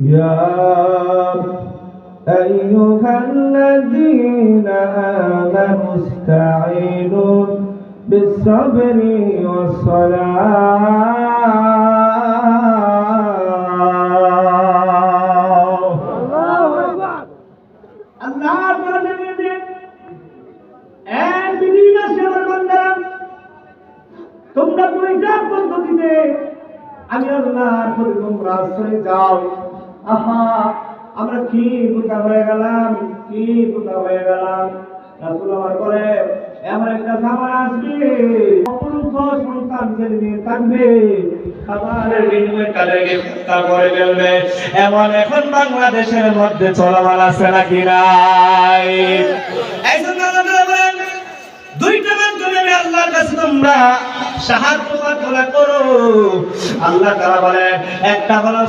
يا أيها الذين آمنوا استعينوا بالصبر والصلاة তোমরা দুইটা পদ্ধতিতে আমি আল্লাহর প্রতি তোমরা আশ্রয় যাও। আহা, আমরা কি বোকা হয়ে গেলাম, কি বোকা হয়ে গেলাম। রাসূল আমার বলে এমন একটা সময় আসবে অপরূপ সন্তান নিয়ে থাকবে, খাবারের বিনিময়ে তাদেরকে হত্যা করে ফেলবে। এমন এখন বাংলাদেশের মধ্যে চলমান আছে নাকি নাই? এই জন্য আল্লাহ বলেন দুইটা মাধ্যমে আল্লাহর কাছে তোমরা সাহায্য প্রার্থনা করো। আল্লাহ তাআলা বলেন একটা হলো